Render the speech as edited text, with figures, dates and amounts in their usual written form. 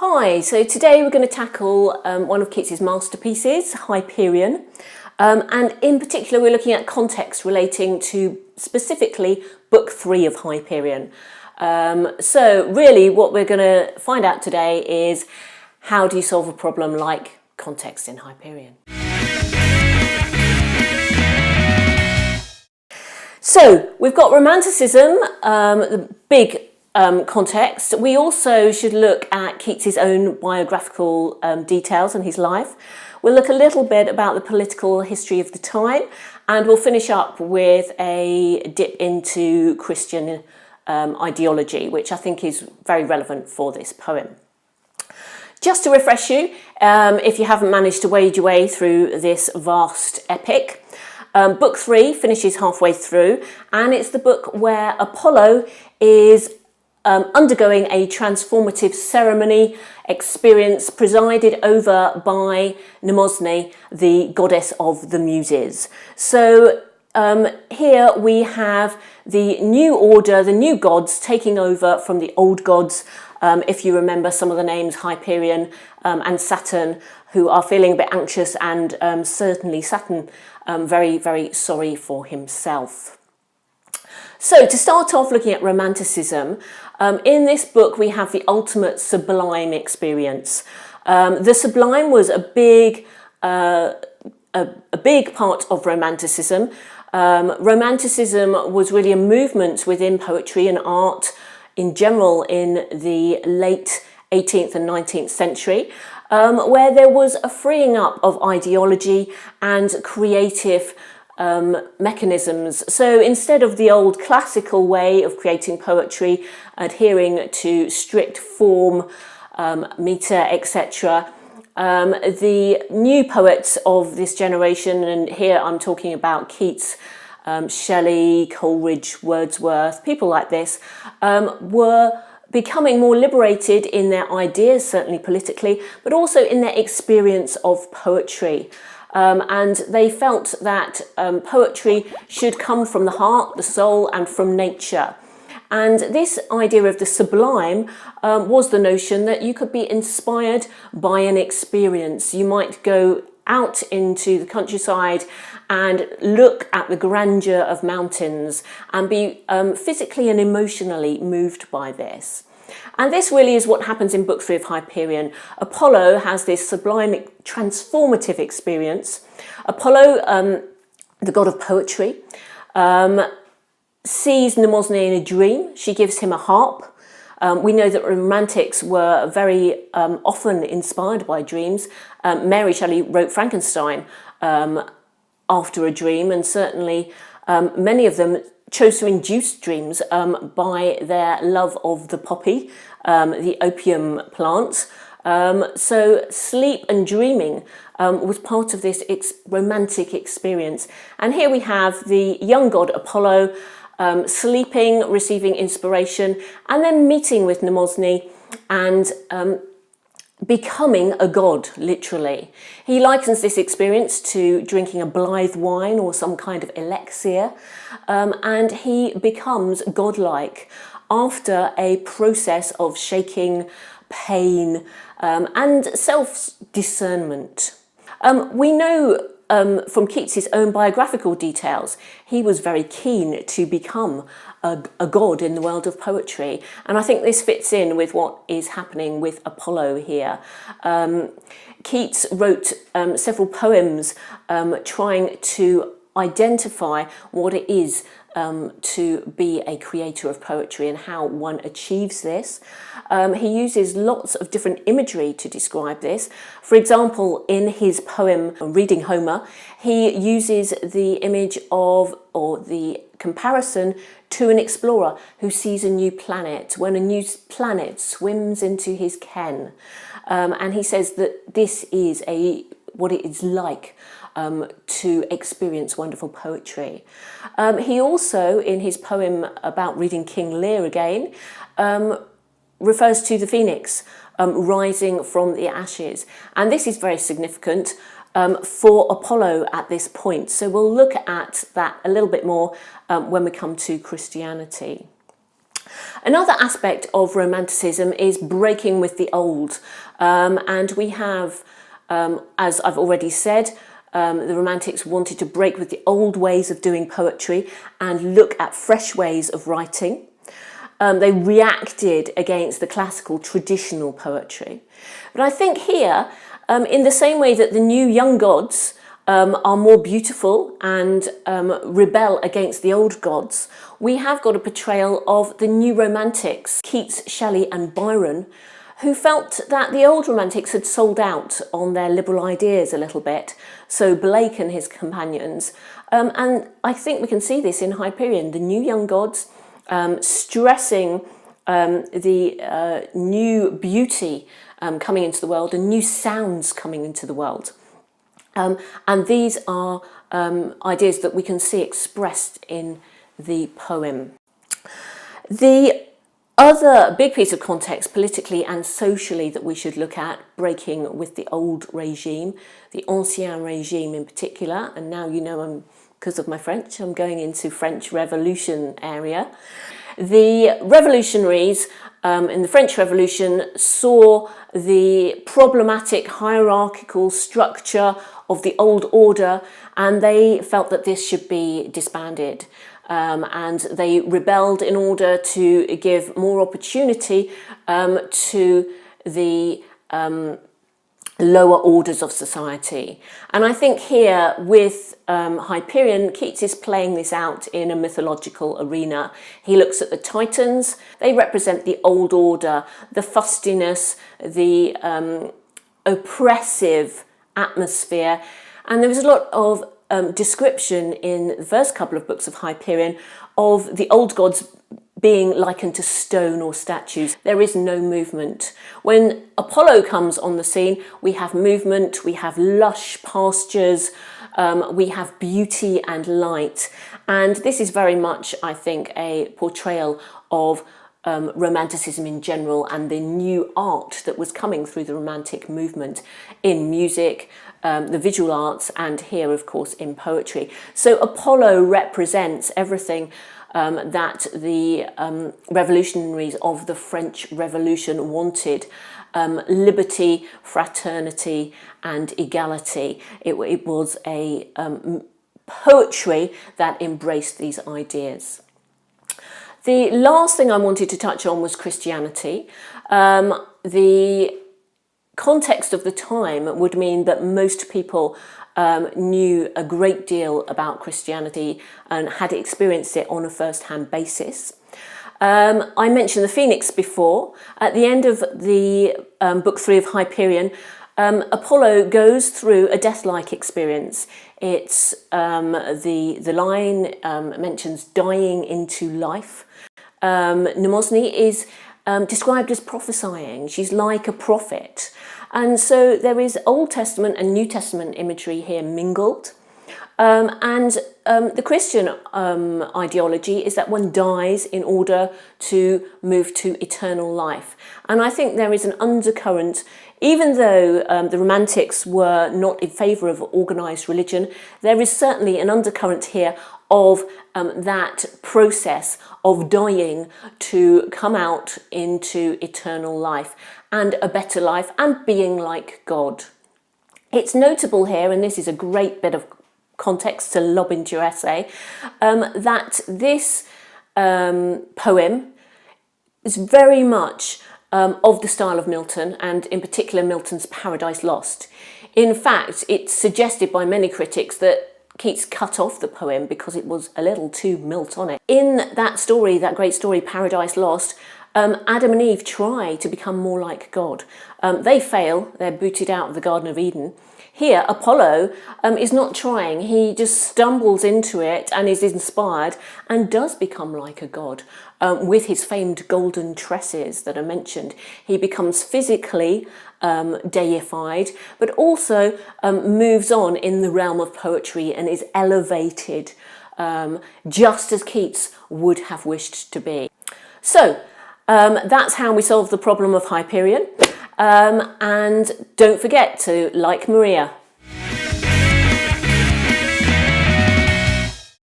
Hi, so today we're going to tackle one of Keats's masterpieces, Hyperion, and in particular we're looking at context relating to specifically Book 3 of Hyperion. So really what we're going to find out today is how do you solve a problem like context in Hyperion. So we've got Romanticism, the big context. We also should look at Keats's own biographical details in his life. We'll look a little bit about the political history of the time, and we'll finish up with a dip into Christian ideology, which I think is very relevant for this poem. Just to refresh you, if you haven't managed to wade your way through this vast epic, Book 3 finishes halfway through, and it's the book where Apollo is undergoing a transformative ceremony experience presided over by Mnemosyne, the goddess of the Muses. So here we have the new order, the new gods taking over from the old gods. If you remember some of the names, Hyperion and Saturn, who are feeling a bit anxious, and certainly Saturn very, very sorry for himself. So to start off looking at Romanticism, in this book we have the ultimate sublime experience. The sublime was a big part of Romanticism. Romanticism was really a movement within poetry and art in general in the late 18th and 19th century, where there was a freeing up of ideology and creative mechanisms. So instead of the old classical way of creating poetry, adhering to strict form, meter, etc., the new poets of this generation, and here I'm talking about Keats, Shelley, Coleridge, Wordsworth, people like this, were becoming more liberated in their ideas, certainly politically, but also in their experience of poetry. And they felt that poetry should come from the heart, the soul, and from nature. And this idea of the sublime was the notion that you could be inspired by an experience. You might go out into the countryside and look at the grandeur of mountains and be physically and emotionally moved by this. And this really is what happens in Book 3 of Hyperion. Apollo has this sublime, transformative experience. Apollo, the god of poetry, sees Mnemosyne in a dream. She gives him a harp. We know that romantics were very often inspired by dreams. Mary Shelley wrote Frankenstein after a dream, and certainly many of them chose to induce dreams by their love of the poppy, the opium plant. So sleep and dreaming was part of this romantic experience. And here we have the young god Apollo sleeping, receiving inspiration, and then meeting with Mnemosyne and becoming a god, literally. He likens this experience to drinking a blithe wine or some kind of elixir, and he becomes godlike after a process of shaking, pain, and self-discernment. We know from Keats's own biographical details, he was very keen to become a god in the world of poetry. And I think this fits in with what is happening with Apollo here. Keats wrote several poems trying to identify what it is to be a creator of poetry and how one achieves this. He uses lots of different imagery to describe this. For example, in his poem Reading Homer, he uses the image of, or the comparison to, an explorer who sees a new planet, when a new planet swims into his ken. And he says that this is what it is like to experience wonderful poetry. He also, in his poem about reading King Lear again, refers to the phoenix rising from the ashes. And this is very significant for Apollo at this point. So we'll look at that a little bit more when we come to Christianity. Another aspect of Romanticism is breaking with the old, and we have, as I've already said, the Romantics wanted to break with the old ways of doing poetry and look at fresh ways of writing. They reacted against the classical traditional poetry. But I think here, in the same way that the new young gods are more beautiful and rebel against the old gods, we have got a portrayal of the new Romantics, Keats, Shelley and Byron, who felt that the old Romantics had sold out on their liberal ideas a little bit, so Blake and his companions. And I think we can see this in Hyperion, the new young gods, stressing the new beauty coming into the world and new sounds coming into the world. And these are ideas that we can see expressed in the poem. The other big piece of context, politically and socially, that we should look at, breaking with the old regime, the Ancien Regime in particular, and now you know because of my French, I'm going into French Revolution area. The revolutionaries in the French Revolution saw the problematic hierarchical structure of the old order, and they felt that this should be disbanded. And they rebelled in order to give more opportunity to the lower orders of society. And I think here with Hyperion, Keats is playing this out in a mythological arena. He looks at the Titans. They represent the old order, the fustiness, the oppressive atmosphere. And there was a lot of description in the first couple of books of Hyperion of the old gods being likened to stone or statues. There is no movement. When Apollo comes on the scene, we have movement, we have lush pastures, we have beauty and light. And this is very much, I think, a portrayal of Romanticism in general and the new art that was coming through the Romantic movement in music, the visual arts, and here, of course, in poetry. So Apollo represents everything that the revolutionaries of the French Revolution wanted. Liberty, fraternity and equality. It was a poetry that embraced these ideas. The last thing I wanted to touch on was Christianity. The context of the time would mean that most people knew a great deal about Christianity and had experienced it on a first-hand basis. I mentioned the Phoenix before. At the end of the book 3 of Hyperion, Apollo goes through a death-like experience. It's the line mentions dying into life. Mnemosyne is described as prophesying. She's like a prophet. And so there is Old Testament and New Testament imagery here mingled. The Christian ideology is that one dies in order to move to eternal life. And I think there is an undercurrent, even though the Romantics were not in favour of organised religion, there is certainly an undercurrent here of that process of dying to come out into eternal life and a better life and being like God. It's notable here, and this is a great bit of context to lob into your essay, that this poem is very much of the style of Milton, and in particular Milton's Paradise Lost. In fact, it's suggested by many critics that Keats cut off the poem because it was a little too Miltonic. In that story, that great story, Paradise Lost, Adam and Eve try to become more like God. They fail, they're booted out of the Garden of Eden. Here, Apollo is not trying, he just stumbles into it and is inspired and does become like a god with his famed golden tresses that are mentioned. He becomes physically deified, but also moves on in the realm of poetry and is elevated just as Keats would have wished to be. So that's how we solve the problem of Hyperion. And don't forget to like Maria.